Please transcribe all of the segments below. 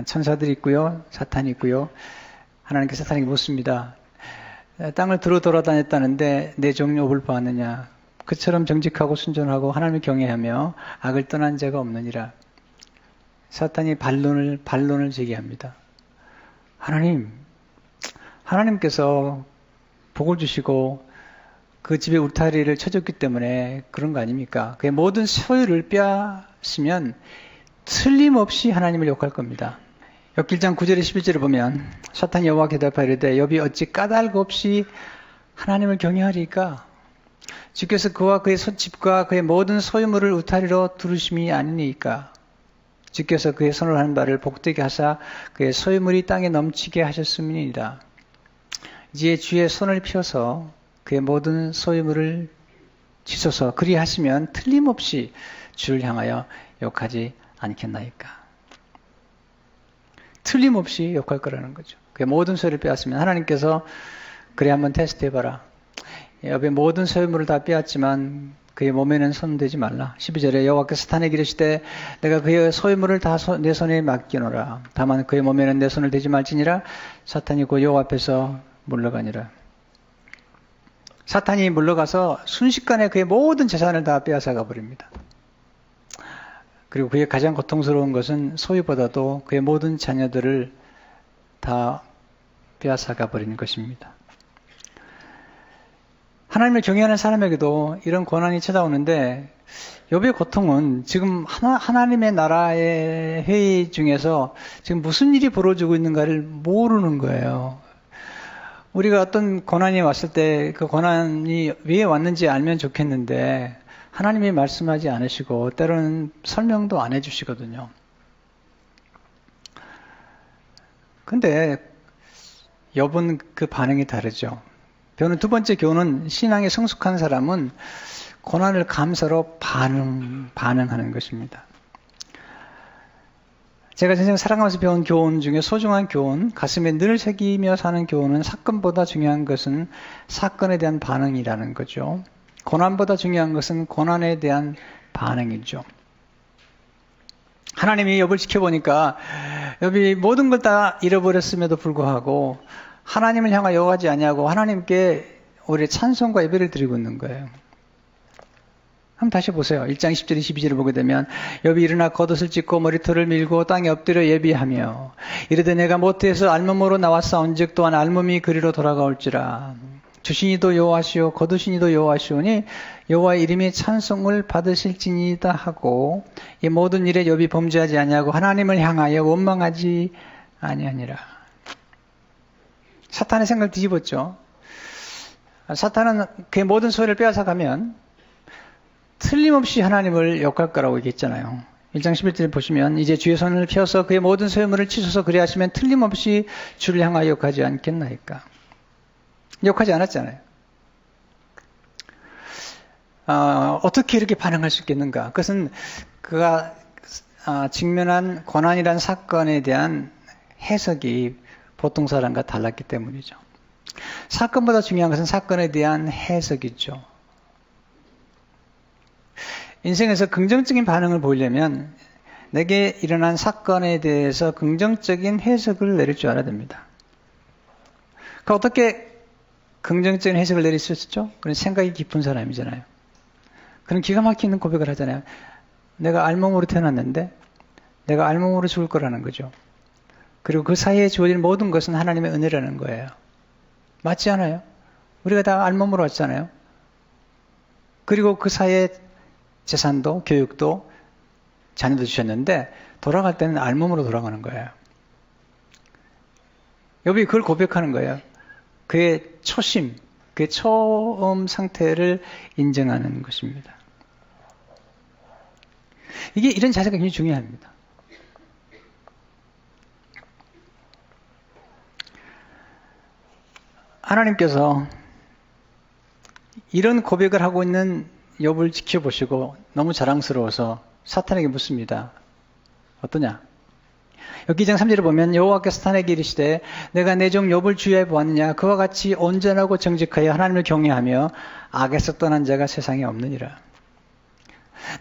천사들이 있고요, 사탄이 있고요. 하나님께서 사탄에게 묻습니다. 땅을 두루 돌아다녔다는데 내 종 욥을 보았느냐? 그처럼 정직하고 순전하고 하나님을 경외하며 악을 떠난 자가 없느니라. 사탄이 반론을 제기합니다. 하나님께서 복을 주시고 그 집에 울타리를 쳐줬기 때문에 그런 거 아닙니까? 그의 모든 소유를 빼앗으면 틀림없이 하나님을 욕할 겁니다. 욥기 1장 9절에 11절을 보면 사탄이 여호와께 대답하이르되 욥이 어찌 까닭 없이 하나님을 경외하리까? 주께서 그와 그의 집과 그의 모든 소유물을 울타리로 두르심이 아니니까? 주께서 그의 손을 하는 바를 복되게 하사 그의 소유물이 땅에 넘치게 하셨음이니이다. 이제 주의 손을 펴서 그의 모든 소유물을 치소서. 그리하시면 틀림없이 주를 향하여 욕하지 않겠나이까? 틀림없이 욕할 거라는 거죠. 그의 모든 소유를 빼앗으면 하나님께서 그래 한번 테스트해봐라. 욥의 모든 소유물을 다 빼앗지만 그의 몸에는 손대지 말라. 12절에 여호와께서 사탄에게 이르시되 내가 그의 소유물을 다 내 손에 맡기노라. 다만 그의 몸에는 내 손을 대지 말지니라. 사탄이 곧 여호와 앞에서 물러가니라. 사탄이 물러가서 순식간에 그의 모든 재산을 다 빼앗아가 버립니다. 그리고 그의 가장 고통스러운 것은 소유보다도 그의 모든 자녀들을 다 빼앗아가 버리는 것입니다. 하나님을 경외하는 사람에게도 이런 고난이 찾아오는데 욥의 고통은 지금 하나님의 나라의 회의 중에서 지금 무슨 일이 벌어지고 있는가를 모르는 거예요. 우리가 어떤 고난이 왔을 때 그 고난이 왜 왔는지 알면 좋겠는데 하나님이 말씀하지 않으시고 때로는 설명도 안 해주시거든요. 근데 욥은 그 반응이 다르죠. 배우는 두 번째 교훈은 신앙에 성숙한 사람은 고난을 감사로 반응하는 것입니다. 제가 전생 살아가면서 배운 교훈 중에 소중한 교훈, 가슴에 늘 새기며 사는 교훈은 사건보다 중요한 것은 사건에 대한 반응이라는 거죠. 고난보다 중요한 것은 고난에 대한 반응이죠. 하나님이 욥을 지켜보니까 욥이 모든 걸 다 잃어버렸음에도 불구하고 하나님을 향하여 욕하지 아니하고 하나님께 오히려 찬송과 예배를 드리고 있는 거예요. 한번 다시 보세요. 1장 10절 22절을 보게 되면 욥이 일어나 겉옷을 찢고 머리털을 밀고 땅에 엎드려 예비하며 이르되 내가 모태에서 알몸으로 나왔사온즉 또한 알몸이 그리로 돌아가올지라. 주신이도 여호와시오 거두신이도 여호와시오니 여호와의 이름이 찬송을 받으실지니이다 하고 이 모든 일에 욥이 범죄하지 아니하고 하나님을 향하여 원망하지 아니하니라. 사탄의 생각을 뒤집었죠. 사탄은 그의 모든 소유를 빼앗아가면 틀림없이 하나님을 욕할 거라고 얘기했잖아요. 1장 11절에 보시면 이제 주의 손을 펴서 그의 모든 소유물을 치소서 그리하시면 틀림없이 주를 향하여 욕하지 않겠나이까. 욕하지 않았잖아요. 어떻게 이렇게 반응할 수 있겠는가? 그것은 그가 직면한 고난이란 사건에 대한 해석이 보통 사람과 달랐기 때문이죠. 사건보다 중요한 것은 사건에 대한 해석이죠. 인생에서 긍정적인 반응을 보이려면 내게 일어난 사건에 대해서 긍정적인 해석을 내릴 줄 알아야 됩니다. 그 어떻게 긍정적인 해석을 내릴 수 있었죠? 그런 생각이 깊은 사람이잖아요. 그런 기가 막히는 고백을 하잖아요. 내가 알몸으로 태어났는데 내가 알몸으로 죽을 거라는 거죠. 그리고 그 사이에 주어진 모든 것은 하나님의 은혜라는 거예요. 맞지 않아요? 우리가 다 알몸으로 왔잖아요. 그리고 그 사이에 재산도 교육도 자녀도 주셨는데 돌아갈 때는 알몸으로 돌아가는 거예요. 욥이 그걸 고백하는 거예요. 그의 초심, 그의 처음 상태를 인정하는 것입니다. 이게 이런 자세가 굉장히 중요합니다. 하나님께서 이런 고백을 하고 있는 욥을 지켜보시고 너무 자랑스러워서 사탄에게 묻습니다. 어떠냐? 여기 2장 3절을 보면 여호와께서 사탄에게 이르시되 내가 내 종 욥을 주의하여 보았느냐? 그와 같이 온전하고 정직하여 하나님을 경외하며 악에서 떠난 자가 세상에 없느니라.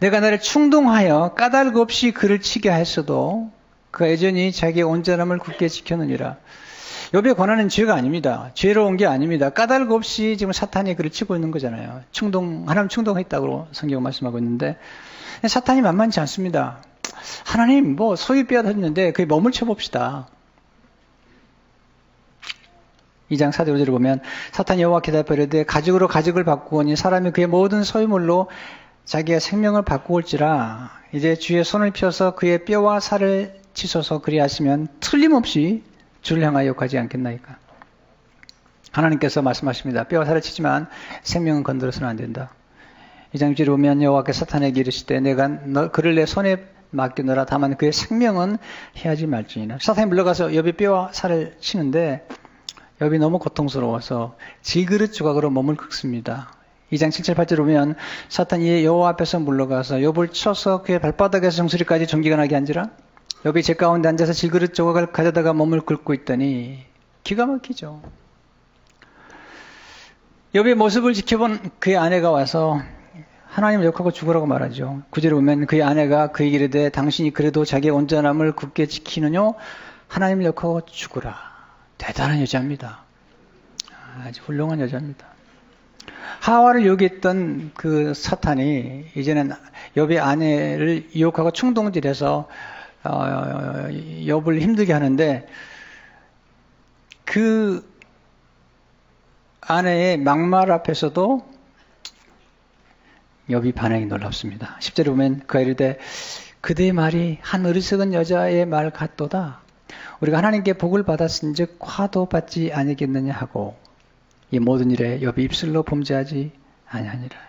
내가 나를 충동하여 까닭 없이 그를 치게 하였어도 그가 여전히 자기의 온전함을 굳게 지켰느니라. 욥의 고난은 죄가 아닙니다. 죄로 온 게 아닙니다. 까닭 없이 지금 사탄이 그를 치고 있는 거잖아요. 하나님 충동했다고 성경 말씀하고 있는데 사탄이 만만치 않습니다. 하나님 소위 빼앗았는데 그에 몸을 쳐봅시다. 2장 4절 5절을 보면 사탄이 여호와께 대답하되 가죽으로 가죽을 바꾸오니 사람이 그의 모든 소유물로 자기의 생명을 바꾸올지라. 이제 주의 손을 펴서 그의 뼈와 살을 치소서 그리하시면 틀림없이 주를 향하여 욕하지 않겠나이까. 하나님께서 말씀하십니다. 뼈와 살을 치지만 생명은 건드려서는 안 된다. 2장 6절에 보면 여호와께서 사탄에게 이르시되 내가 그를 내 손에 맡겨놓으라. 다만 그의 생명은 해하지 말지니라. 사탄이 물러가서 욥의 뼈와 살을 치는데 욥이 너무 고통스러워서 질그릇 조각으로 몸을 긁습니다. 2장 7절 8절 보면 사탄이 여호와 앞에서 물러가서 욥을 쳐서 그의 발바닥에서 정수리까지 전기가 나게 한지라. 욥이 제 가운데 앉아서 질그릇 조각을 가져다가 몸을 긁고 있더니 기가 막히죠. 욥의 모습을 지켜본 그의 아내가 와서 하나님을 욕하고 죽으라고 말하죠. 9절에 보면 그의 아내가 그에게 이르되 당신이 그래도 자기의 온전함을 굳게 지키느뇨 하나님을 욕하고 죽으라. 대단한 여자입니다. 아주 훌륭한 여자입니다. 하와를 유혹했던 그 사탄이 이제는 욥의 아내를 유혹하고 충동질해서 욥을 힘들게 하는데 그 아내의 막말 앞에서도 욥이 반응이 놀랍습니다. 10절에 보면 그가 이르되 그대의 말이 한 어리석은 여자의 말 같도다. 우리가 하나님께 복을 받았은즉 화도 받지 아니겠느냐 하고 이 모든 일에 욥이 입술로 범죄하지 아니하니라.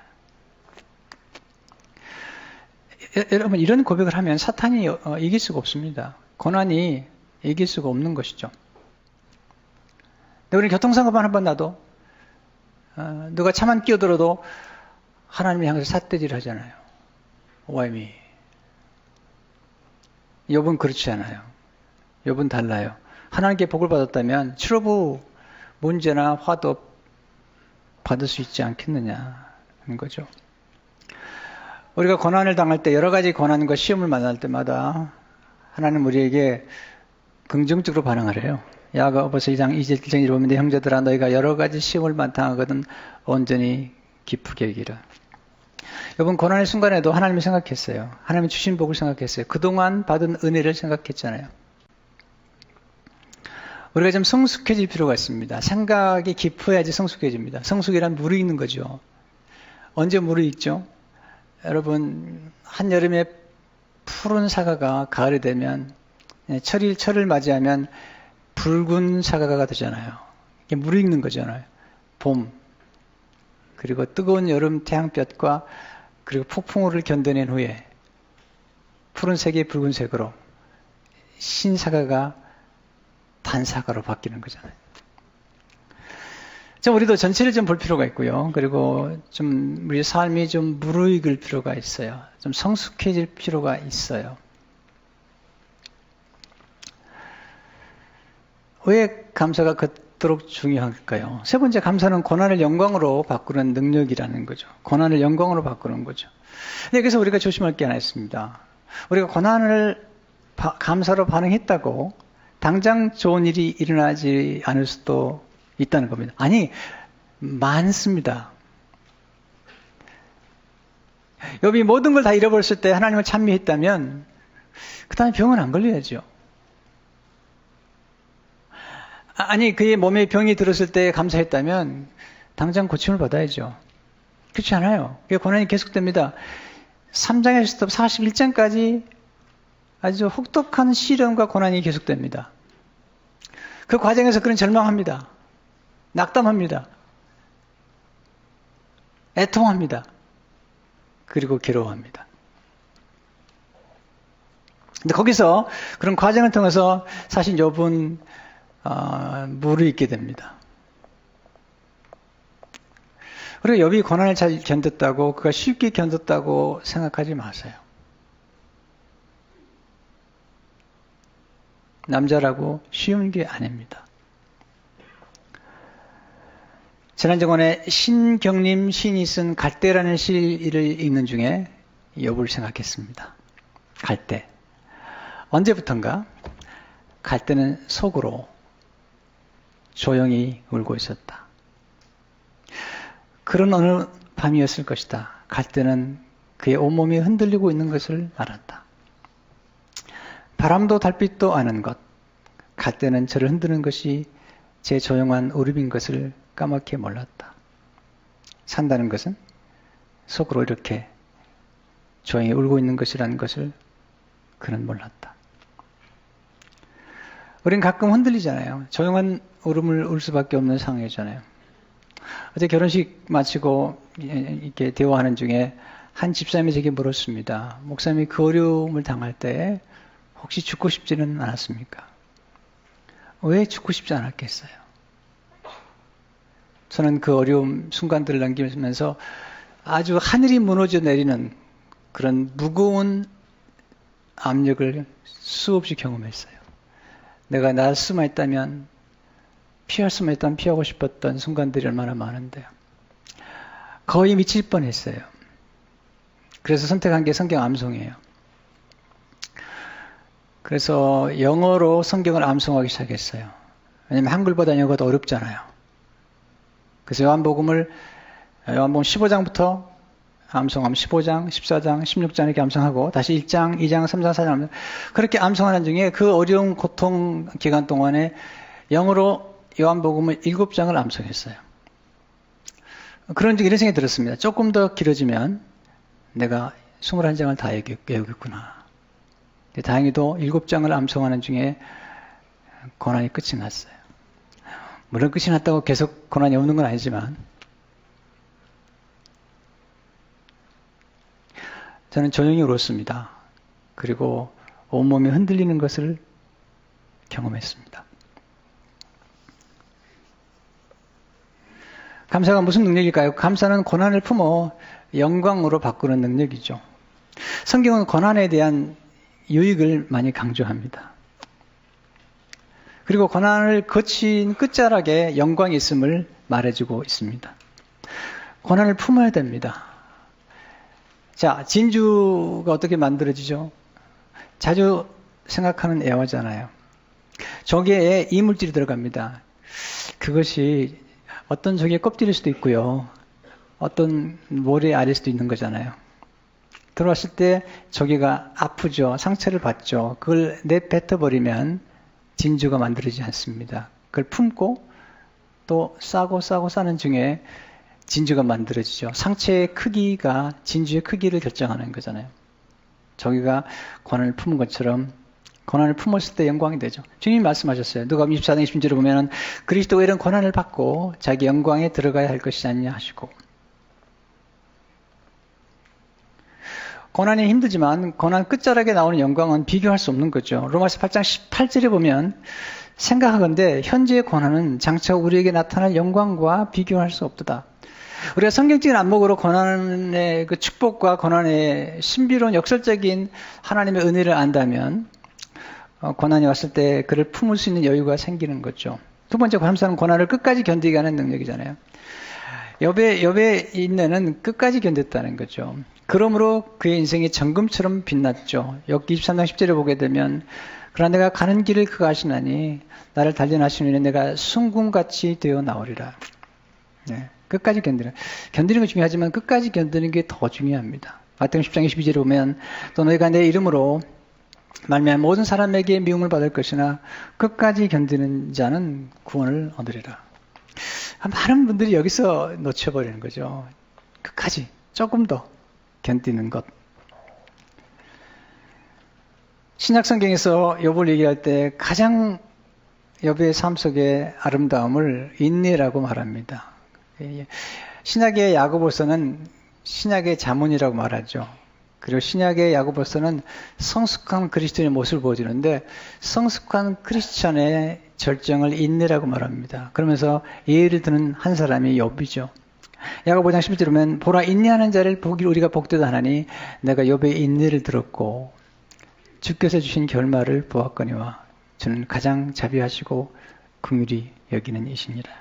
여러분 이런 고백을 하면 사탄이 이길 수가 없습니다. 고난이 이길 수가 없는 것이죠. 우리 교통사고만 한번 나도 누가 차만 끼어들어도 하나님이 향해서 삿대질 하잖아요. Why me? 욥은 그렇지 않아요. 욥은 달라요. 하나님께 복을 받았다면 치료부 문제나 화도 받을 수 있지 않겠느냐 하는 거죠. 우리가 고난을 당할 때 여러 가지 고난과 시험을 만날 때마다 하나님 우리에게 긍정적으로 반응하래요. 야고보서 2장 2절 1절에 보면 내 형제들아 너희가 여러 가지 시험을 당하거든 온전히 기쁘게 여기라. 여러분 고난의 순간에도 하나님을 생각했어요. 하나님이 주신 복을 생각했어요. 그동안 받은 은혜를 생각했잖아요. 우리가 좀 성숙해질 필요가 있습니다. 생각이 깊어야지 성숙해집니다. 성숙이란 무르익는 거죠. 언제 무르익죠? 여러분 한여름에 푸른 사과가 가을이 되면 철을 맞이하면 붉은 사과가 되잖아요. 이게 무르익는 거잖아요. 봄 그리고 뜨거운 여름 태양볕과 그리고 폭풍우를 견뎌낸 후에 푸른색이 붉은색으로 신사과가 단사과로 바뀌는 거잖아요. 우리도 전체를 좀 볼 필요가 있고요. 그리고 좀 우리 삶이 좀 무르익을 필요가 있어요. 좀 성숙해질 필요가 있어요. 왜 감사가 그토록 중요할까요? 세 번째 감사는 고난을 영광으로 바꾸는 능력이라는 거죠. 고난을 영광으로 바꾸는 거죠. 그래서 우리가 조심할 게 하나 있습니다. 우리가 고난을 감사로 반응했다고 당장 좋은 일이 일어나지 않을 수도 있다는 겁니다. 아니, 많습니다. 욥이 모든 걸 다 잃어버렸을 때 하나님을 찬미했다면 그 다음에 병은 안 걸려야죠. 아니, 그의 몸에 병이 들었을 때 감사했다면 당장 고침을 받아야죠. 그렇지 않아요. 고난이 계속됩니다. 3장에서부터 41장까지 아주 혹독한 시련과 고난이 계속됩니다. 그 과정에서 그는 절망합니다. 낙담합니다. 애통합니다. 그리고 괴로워합니다. 근데 거기서 그런 과정을 통해서 사실 욥은 무르익게 됩니다. 그리고 욥이 고난을 잘 견뎠다고 그가 쉽게 견뎠다고 생각하지 마세요. 남자라고 쉬운 게 아닙니다. 지난주간에 신경림 시인이 쓴 갈대라는 시를 읽는 중에 욥을 생각했습니다. 갈대. 언제부턴가 갈대는 속으로 조용히 울고 있었다. 그런 어느 밤이었을 것이다. 갈대는 그의 온몸이 흔들리고 있는 것을 알았다. 바람도 달빛도 아는 것, 갈대는 저를 흔드는 것이 제 조용한 울음인 것을 까맣게 몰랐다. 산다는 것은 속으로 이렇게 조용히 울고 있는 것이라는 것을 그는 몰랐다. 우린 가끔 흔들리잖아요. 조용한 울음을 울 수밖에 없는 상황이잖아요. 어제 결혼식 마치고 이렇게 대화하는 중에 한 집사님이 제게 물었습니다. 목사님이 그 어려움을 당할 때 혹시 죽고 싶지는 않았습니까? 왜 죽고 싶지 않았겠어요? 저는 그 어려움 순간들을 남기면서 아주 하늘이 무너져 내리는 그런 무거운 압력을 수없이 경험했어요. 내가 나을 수만 있다면, 피할 수만 있다면 피하고 싶었던 순간들이 얼마나 많은데요. 거의 미칠 뻔했어요. 그래서 선택한 게 성경 암송이에요. 그래서 영어로 성경을 암송하기 시작했어요. 왜냐면 한글보다 영어가 더 어렵잖아요. 그래서 요한복음 15장부터 암송하면 15장, 14장, 16장 이렇게 암송하고 다시 1장, 2장, 3장, 4장 그렇게 암송하는 중에 그 어려운 고통 기간 동안에 영어로 요한복음을 7장을 암송했어요. 그런 이런 생각이 들었습니다. 조금 더 길어지면 내가 21장을 다 외우겠구나. 다행히도 7장을 암송하는 중에 고난이 끝이 났어요. 물론 끝이 났다고 계속 고난이 없는 건 아니지만 저는 조용히 울었습니다. 그리고 온몸이 흔들리는 것을 경험했습니다. 감사가 무슨 능력일까요? 감사는 고난을 품어 영광으로 바꾸는 능력이죠. 성경은 고난에 대한 유익을 많이 강조합니다. 그리고 고난을 거친 끝자락에 영광이 있음을 말해주고 있습니다. 고난을 품어야 됩니다. 자, 진주가 어떻게 만들어지죠? 자주 생각하는 애화잖아요. 조개에 이물질이 들어갑니다. 그것이 어떤 조개 껍질일 수도 있고요. 어떤 모래 알일 수도 있는 거잖아요. 들어왔을 때 조개가 아프죠. 상처를 받죠. 그걸 내뱉어버리면 진주가 만들어지지 않습니다. 그걸 품고 또 싸고 싸는 중에 진주가 만들어지죠. 상처의 크기가 진주의 크기를 결정하는 거잖아요. 조개가 고난을 품은 것처럼 고난을 품었을 때 영광이 되죠. 주님이 말씀하셨어요. 누가복음 24장 20절에 보면 그리스도가 이런 고난을 받고 자기 영광에 들어가야 할 것이 아니냐 하시고 고난이 힘들지만 고난 끝자락에 나오는 영광은 비교할 수 없는 거죠. 로마서 8장 18절에 보면 생각하건대 현재의 고난은 장차 우리에게 나타날 영광과 비교할 수 없도다. 우리가 성경적인 안목으로 고난의 그 축복과 고난의 신비로운 역설적인 하나님의 은혜를 안다면 고난이 왔을 때 그를 품을 수 있는 여유가 생기는 거죠. 두 번째 감사는 고난을 끝까지 견디게 하는 능력이잖아요. 욥의 인내는 끝까지 견뎠다는 거죠. 그러므로 그의 인생이 정금처럼 빛났죠. 욥기 23장 10절에 보게 되면 그러나 내가 가는 길을 그가 아시나니 나를 단련하시는 내가 순금같이 되어 나오리라. 네, 끝까지 견디는 건 중요하지만 끝까지 견디는 게 더 중요합니다. 마태복음 10장 22절에 보면 또 너희가 내 이름으로 말미암아 모든 사람에게 미움을 받을 것이나 끝까지 견디는 자는 구원을 얻으리라. 많은 분들이 여기서 놓쳐버리는 거죠. 끝까지 조금 더 견디는 것. 신약성경에서 욥을 얘기할 때 가장 욥의 삶 속의 아름다움을 인내라고 말합니다. 신약의 야고보서는 신약의 자문이라고 말하죠. 그리고 신약의 야고보서는 성숙한 그리스도인의 모습을 보여주는데 성숙한 크리스천의 절정을 인내라고 말합니다. 그러면서 예를 드는 한 사람이 욥이죠. 야고보 5장 11절에 보면 보라 인내하는 자를 보기를 우리가 복되다 하나니 내가 욥의 인내를 들었고 주께서 주신 결말을 보았거니와 저는 가장 자비하시고 긍휼히 여기는 이시니라.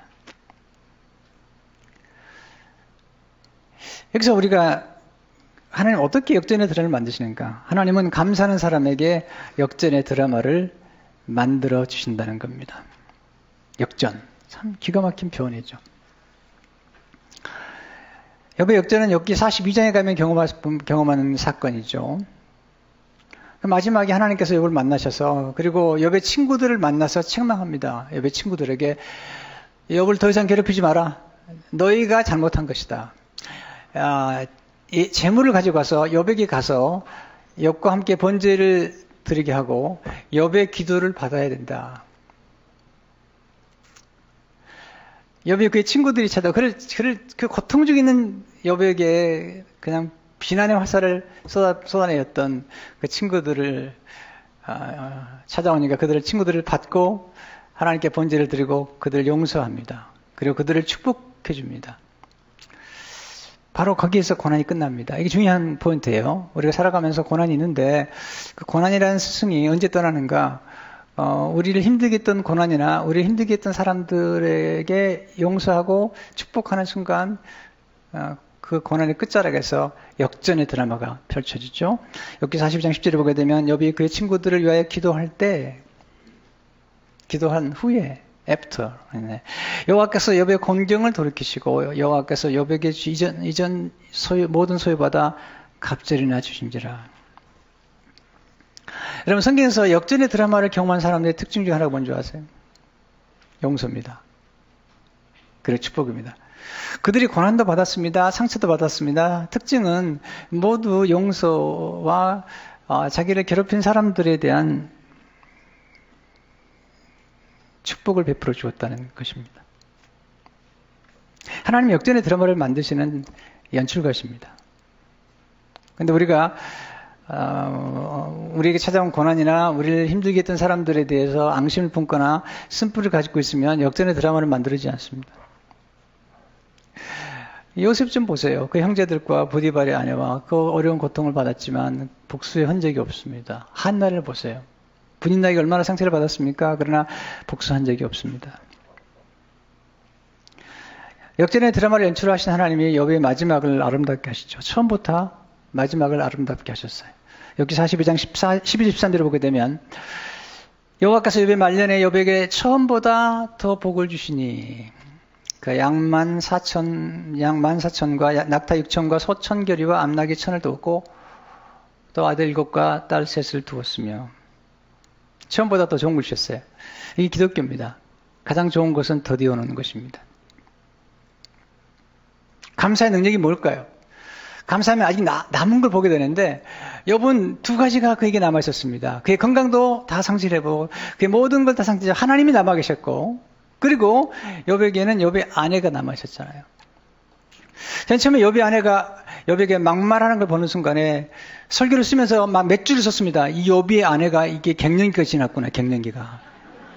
여기서 우리가 하나님 어떻게 역전의 드라마를 만드시는가? 하나님은 감사하는 사람에게 역전의 드라마를 만들어 주신다는 겁니다. 역전. 참 기가 막힌 표현이죠. 욥의 역전은 욥기 42장에 가면 경험하는 사건이죠. 마지막에 하나님께서 욥을 만나셔서 그리고 욥의 친구들을 만나서 책망합니다. 욥의 친구들에게 욥을 더 이상 괴롭히지 마라. 너희가 잘못한 것이다. 이 재물을 가지고 가서 욥에게 가서 욥과 함께 번제를 드리게 하고 욥의 기도를 받아야 된다. 욥이 그의 친구들이 찾아 그 고통 중에 있는 욥에게 그냥 비난의 화살을 쏟아내었던 그 친구들을 찾아오니까 그들의 친구들을 받고 하나님께 번제를 드리고 그들을 용서합니다. 그리고 그들을 축복해 줍니다. 바로 거기에서 고난이 끝납니다. 이게 중요한 포인트예요. 우리가 살아가면서 고난이 있는데 그 고난이라는 스승이 언제 떠나는가? 우리를 힘들게 했던 고난이나 우리를 힘들게 했던 사람들에게 용서하고 축복하는 순간 그 고난의 끝자락에서 역전의 드라마가 펼쳐지죠. 욥기 42장 10절을 보게 되면 욥이 그의 친구들을 위하여 기도한 후에 after 여호와께서 욥의 곤경을 돌이키시고 여호와께서 욥에게 이전 모든 소유받아 갑절이나 주신지라. 여러분 성경에서 역전의 드라마를 경험한 사람들의 특징 중 하나가 뭔지 아세요? 용서입니다. 그리고 축복입니다. 그들이 고난도 받았습니다. 상처도 받았습니다. 특징은 모두 용서와 자기를 괴롭힌 사람들에 대한 축복을 베풀어 주었다는 것입니다. 하나님 역전의 드라마를 만드시는 연출가십니다. 그런데 우리가 우리에게 찾아온 고난이나 우리를 힘들게 했던 사람들에 대해서 앙심을 품거나 쓴뿌리를 가지고 있으면 역전의 드라마를 만들지 않습니다. 요셉 좀 보세요. 그 형제들과 보디발의 아내와 그 어려운 고통을 받았지만 복수의 흔적이 없습니다. 한나를 보세요. 분인나에게 얼마나 상처를 받았습니까? 그러나 복수한 적이 없습니다. 역전의 드라마를 연출하신 하나님이 욥의 마지막을 아름답게 하시죠. 처음부터 마지막을 아름답게 하셨어요. 여기 42장 12, 13절을 보게 되면 여호와께서 욥의 말년에 욥에게 처음보다 더 복을 주시니 그 양 14,000과 낙타 6,000과 소 1,000결이와 암나귀 1,000을 두었고 또 아들 7과 딸 3을 두었으며 처음보다 더 좋은 걸 주셨어요. 이게 기독교입니다. 가장 좋은 것은 더디어 오는 것입니다. 감사의 능력이 뭘까요? 감사하면 아직 남은 걸 보게 되는데 욥은 두 가지가 그에게 남아 있었습니다. 그의 건강도 다 상실해보고 그의 모든 걸 다 상실해 하나님이 남아 계셨고 그리고 욥에게는 욥의 아내가 남아 있었잖아요. 저는 처음에 욥의 아내가 욥에게 막말하는 걸 보는 순간에 설교를 쓰면서 막 몇 줄을 썼습니다. 이 욥의 아내가 이게 갱년기가 지났구나. 갱년기가.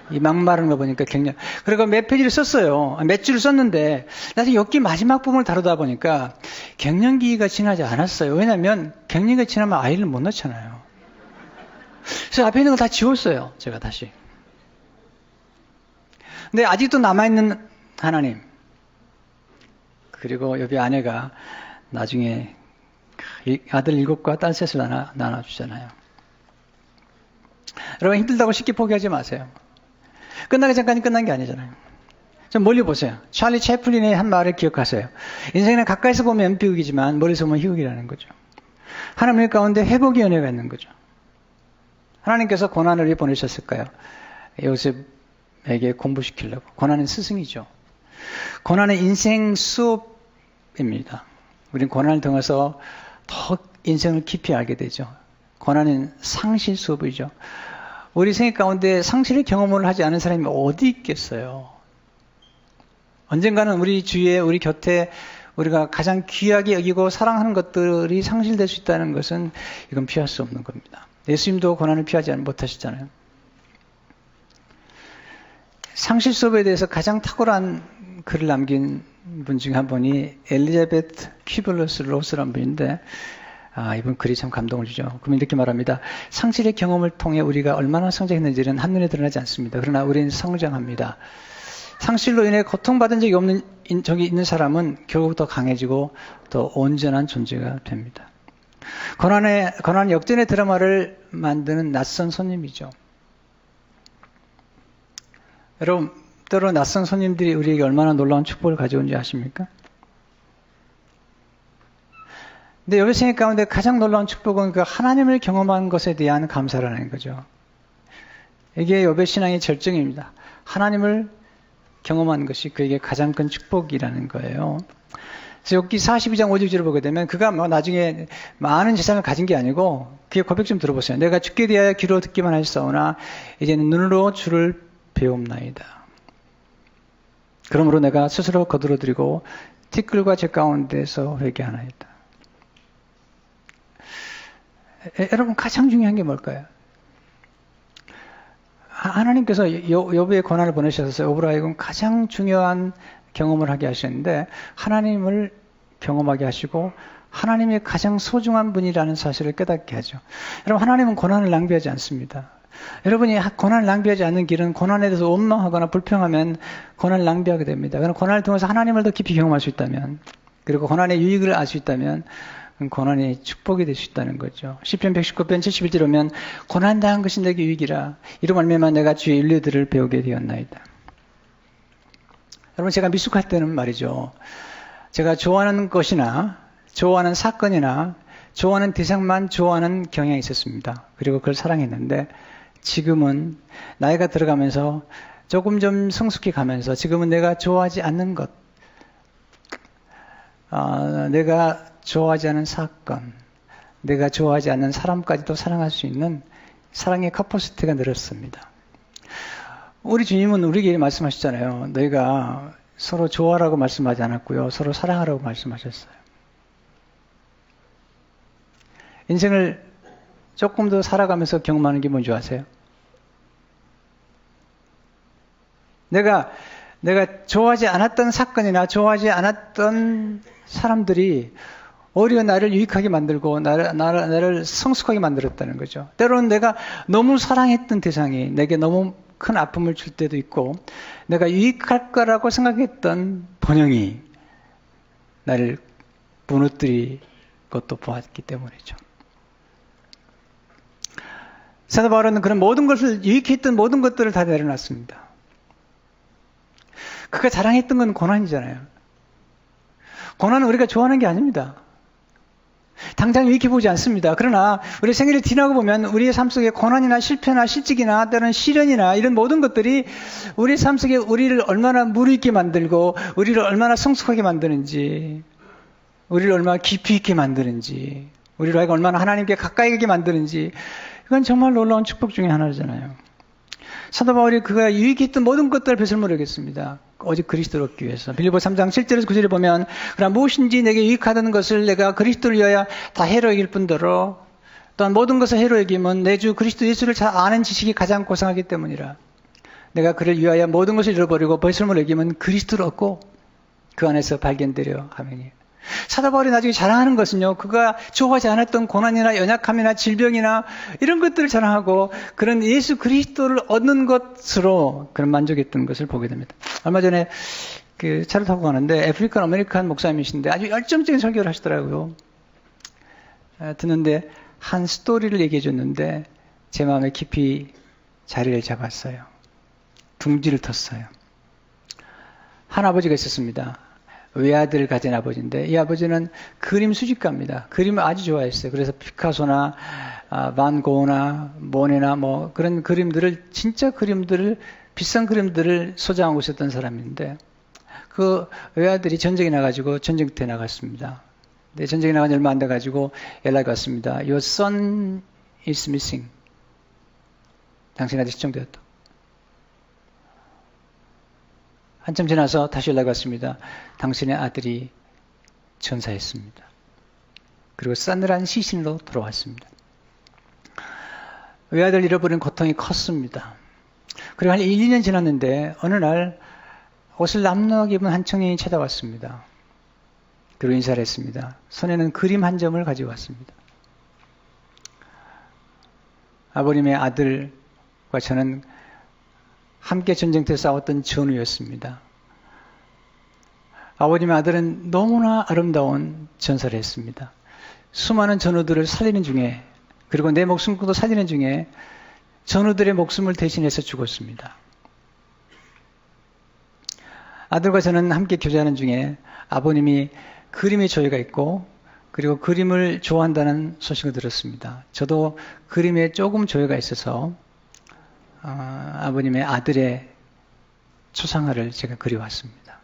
이 막말하는 거 보니까 갱년. 그리고 몇 페이지를 썼어요. 몇 줄을 썼는데 나중에 욥기 마지막 부분을 다루다 보니까 갱년기가 지나지 않았어요. 왜냐하면 갱년기가 지나면 아이를 못 낳잖아요. 그래서 앞에 있는 거 다 지웠어요. 제가 다시. 근데 아직도 남아있는 하나님. 그리고 욥의 아내가 나중에 아들 7과 딸 3을 나눠주잖아요. 여러분 힘들다고 쉽게 포기하지 마세요. 끝나기 전까지 끝난 게 아니잖아요. 좀 멀리 보세요. 찰리 채플린의 한 말을 기억하세요. 인생은 가까이서 보면 비극이지만 멀리서 보면 희극이라는 거죠. 하나님 가운데 회복의 은혜가 있는 거죠. 하나님께서 고난을 왜 보내셨을까요? 요셉에게 공부시키려고. 고난은 스승이죠. 고난은 인생 수업입니다. 우리는 고난을 통해서 더 인생을 깊이 알게 되죠. 고난은 상실 수업이죠. 우리 생애 가운데 상실의 경험을 하지 않은 사람이 어디 있겠어요? 언젠가는 우리 주위에, 우리 곁에 우리가 가장 귀하게 여기고 사랑하는 것들이 상실될 수 있다는 것은 이건 피할 수 없는 겁니다. 예수님도 고난을 피하지 못하셨잖아요. 상실 수업에 대해서 가장 탁월한 글을 남긴 분 중에 한 분이 엘리자베트 퀴블러스 로스라는 분인데 이분 글이 참 감동을 주죠. 그러면 이렇게 말합니다. 상실의 경험을 통해 우리가 얼마나 성장했는지는 한눈에 드러나지 않습니다. 그러나 우리는 성장합니다. 상실로 인해 고통받은 적이 있는 사람은 결국 더 강해지고 더 온전한 존재가 됩니다. 고난 역전의 드라마를 만드는 낯선 손님이죠. 여러분, 때로 낯선 손님들이 우리에게 얼마나 놀라운 축복을 가져온지 아십니까? 근데 욥의 생애 가운데 가장 놀라운 축복은 그 하나님을 경험한 것에 대한 감사라는 거죠. 이게 욥의 신앙의 절정입니다. 하나님을 경험한 것이 그에게 가장 큰 축복이라는 거예요. 그래서 욥기 42장 5절을 보게 되면 그가 뭐 나중에 많은 재산을 가진 게 아니고 그의 고백 좀 들어보세요. 내가 주께 대하여 귀로 듣기만 하였사오나 이제는 눈으로 주를 배움나이다. 그러므로 내가 스스로 거두어드리고 티끌과 제 가운데서 회개하나이다. 여러분, 가장 중요한 게 뭘까요? 하나님께서 욥의 고난을 보내셔서 욥으로 하여금 가장 중요한 경험을 하게 하셨는데 하나님을 경험하게 하시고 하나님의 가장 소중한 분이라는 사실을 깨닫게 하죠. 여러분, 하나님은 고난을 낭비하지 않습니다. 여러분이 고난을 낭비하지 않는 길은 고난에 대해서 원망하거나 불평하면 고난을 낭비하게 됩니다. 그럼 고난을 통해서 하나님을 더 깊이 경험할 수 있다면, 그리고 고난의 유익을 알 수 있다면 고난이 축복이 될 수 있다는 거죠. 시편 119편 71절 오면 고난당한 것이 내게 유익이라 이로 말미암아 내가 주의 윤례들을 배우게 되었나이다. 여러분, 제가 미숙할 때는 말이죠, 제가 좋아하는 것이나 좋아하는 사건이나 좋아하는 대상만 좋아하는 경향이 있었습니다. 그리고 그걸 사랑했는데 지금은 나이가 들어가면서 조금 좀 성숙해 가면서 지금은 내가 좋아하지 않는 것, 내가 좋아하지 않은 사건, 내가 좋아하지 않는 사람까지도 사랑할 수 있는 사랑의 커퍼시티가 늘었습니다. 우리 주님은 우리에게 말씀하셨잖아요. 너희가 서로 좋아하라고 말씀하지 않았고요. 서로 사랑하라고 말씀하셨어요. 인생을 조금 더 살아가면서 경험하는 게 뭔지 아세요? 내가 좋아하지 않았던 사건이나 좋아하지 않았던 사람들이 오히려 나를 유익하게 만들고 나를 성숙하게 만들었다는 거죠. 때로는 내가 너무 사랑했던 대상이 내게 너무 큰 아픔을 줄 때도 있고 내가 유익할 거라고 생각했던 번영이 나를 무너뜨린 것도 보았기 때문이죠. 사도 바울은 그런 모든 것을 유익했던 모든 것들을 다 내려놨습니다. 그가 자랑했던 건 고난이잖아요. 고난은 우리가 좋아하는 게 아닙니다. 당장 유익해 보지 않습니다. 그러나 우리 생애를 지나고 보면 우리의 삶 속에 고난이나 실패나 실직이나 때로는 시련이나 이런 모든 것들이 우리 삶 속에 우리를 얼마나 무르익게 만들고 우리를 얼마나 성숙하게 만드는지, 우리를 얼마나 깊이 있게 만드는지, 우리를 얼마나 하나님께 가까이 가게 만드는지, 이건 정말 놀라운 축복 중에 하나잖아요. 사도 바울이 그가 유익했던 모든 것들을 배설물하겠습니다. 오직 그리스도를 얻기 위해서. 빌립보 3장 7절에서 9절에 보면 그러나 무엇인지 내게 유익하다는 것을 내가 그리스도를 위하여 다 해로 여길 뿐더러 또한 모든 것을 해로 여김은 내 주 그리스도 예수를 잘 아는 지식이 가장 고상하기 때문이라. 내가 그를 위하여 모든 것을 잃어버리고 배설물 여김은 그리스도를 얻고 그 안에서 발견되려 하매니. 사도 바울이 나중에 자랑하는 것은요, 그가 좋아하지 않았던 고난이나 연약함이나 질병이나 이런 것들을 자랑하고 그런 예수 그리스도를 얻는 것으로 그런 만족했던 것을 보게 됩니다. 얼마 전에 차를 타고 가는데 애프리칸 아메리칸 목사님이신데 아주 열정적인 설교를 하시더라고요. 듣는데 한 스토리를 얘기해 줬는데 제 마음에 깊이 자리를 잡았어요. 둥지를 텄어요. 한 아버지가 있었습니다. 외아들을 가진 아버지인데 이 아버지는 그림 수집가입니다. 그림을 아주 좋아했어요. 그래서 피카소나 반 고흐나 모네나 뭐 그런 그림들을, 진짜 그림들을, 비싼 그림들을 소장하고 있었던 사람인데 그 외아들이 전쟁에 나가지고 전쟁터에 나갔습니다. 근데 전쟁에 나간 지 얼마 안 돼가지고 연락이 왔습니다. Your son is missing. 당신한테 실종되었다. 한참 지나서 다시 연락이 왔습니다. 당신의 아들이 전사했습니다. 그리고 싸늘한 시신으로 돌아왔습니다. 외아들 잃어버린 고통이 컸습니다. 그리고 한 1, 2년 지났는데 어느 날 옷을 남루하게 입은 한 청년이 찾아왔습니다. 그리고 인사를 했습니다. 손에는 그림 한 점을 가지고 왔습니다. 아버님의 아들과 저는 함께 전쟁터에 싸웠던 전우였습니다. 아버님의 아들은 너무나 아름다운 전사를 했습니다. 수많은 전우들을 살리는 중에, 그리고 내 목숨도 살리는 중에 전우들의 목숨을 대신해서 죽었습니다. 아들과 저는 함께 교제하는 중에 아버님이 그림에 조예가 있고 그리고 그림을 좋아한다는 소식을 들었습니다. 저도 그림에 조금 조예가 있어서 아버님의 아들의 초상화를 제가 그려왔습니다.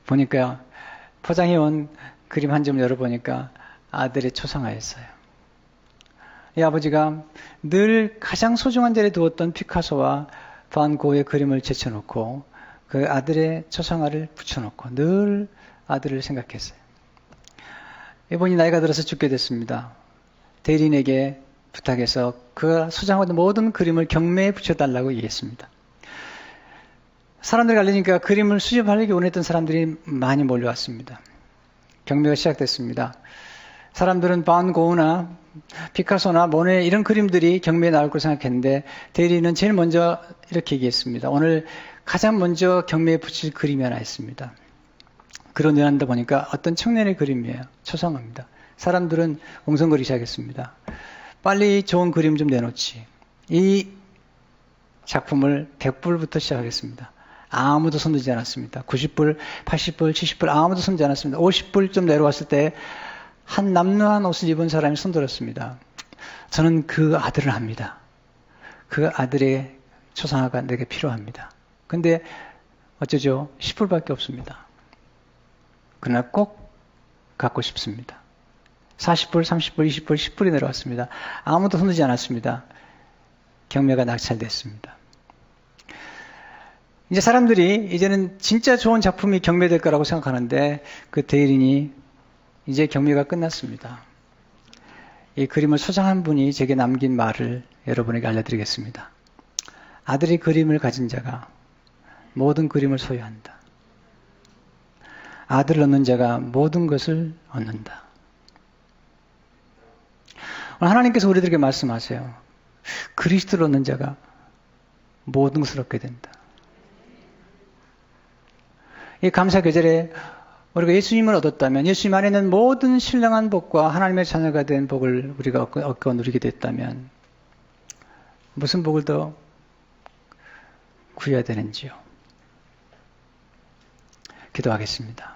보니까 포장해온 그림 한 점을 열어보니까 아들의 초상화였어요. 이 아버지가 늘 가장 소중한 자리에 두었던 피카소와 반 고흐의 그림을 제쳐놓고 그 아들의 초상화를 붙여놓고 늘 아들을 생각했어요. 이분이 나이가 들어서 죽게 됐습니다. 대리인에게 부탁해서 그가 소장하던 모든 그림을 경매에 붙여달라고 얘기했습니다. 사람들이 알리니까 그림을 수집하려고 원했던 사람들이 많이 몰려왔습니다. 경매가 시작됐습니다. 사람들은 반 고흐나 피카소나 모네 이런 그림들이 경매에 나올 걸 생각했는데 대리인은 제일 먼저 이렇게 얘기했습니다. 오늘 가장 먼저 경매에 붙일 그림이 하나 있습니다. 그런 일한다 보니까 어떤 청년의 그림이에요. 초상화입니다. 사람들은 웅성거리기 시작했습니다. 빨리 좋은 그림 좀 내놓지. 이 작품을 100불부터 시작하겠습니다. 아무도 손들지 않았습니다. 90불, 80불, 70불 아무도 손들지 않았습니다. 50불 좀 내려왔을 때 한 남루한 옷을 입은 사람이 손들었습니다. 저는 그 아들을 압니다. 그 아들의 초상화가 내게 필요합니다. 근데 어쩌죠? 10불밖에 없습니다. 그러나 꼭 갖고 싶습니다. 40불, 30불, 20불, 10불이 내려왔습니다. 아무도 손들지 않았습니다. 경매가 낙찰됐습니다. 이제 사람들이 이제는 진짜 좋은 작품이 경매될 거라고 생각하는데 그 대리인이 이제 경매가 끝났습니다. 이 그림을 소장한 분이 제게 남긴 말을 여러분에게 알려드리겠습니다. 아들의 그림을 가진 자가 모든 그림을 소유한다. 아들을 얻는 자가 모든 것을 얻는다. 오늘 하나님께서 우리들에게 말씀하세요. 그리스도를 얻는 자가 모든 것을 얻게 된다. 이 감사 계절에 우리가 예수님을 얻었다면, 예수님 안에 있는 모든 신령한 복과 하나님의 자녀가 된 복을 우리가 얻고 누리게 됐다면 무슨 복을 더 구해야 되는지요? 기도하겠습니다.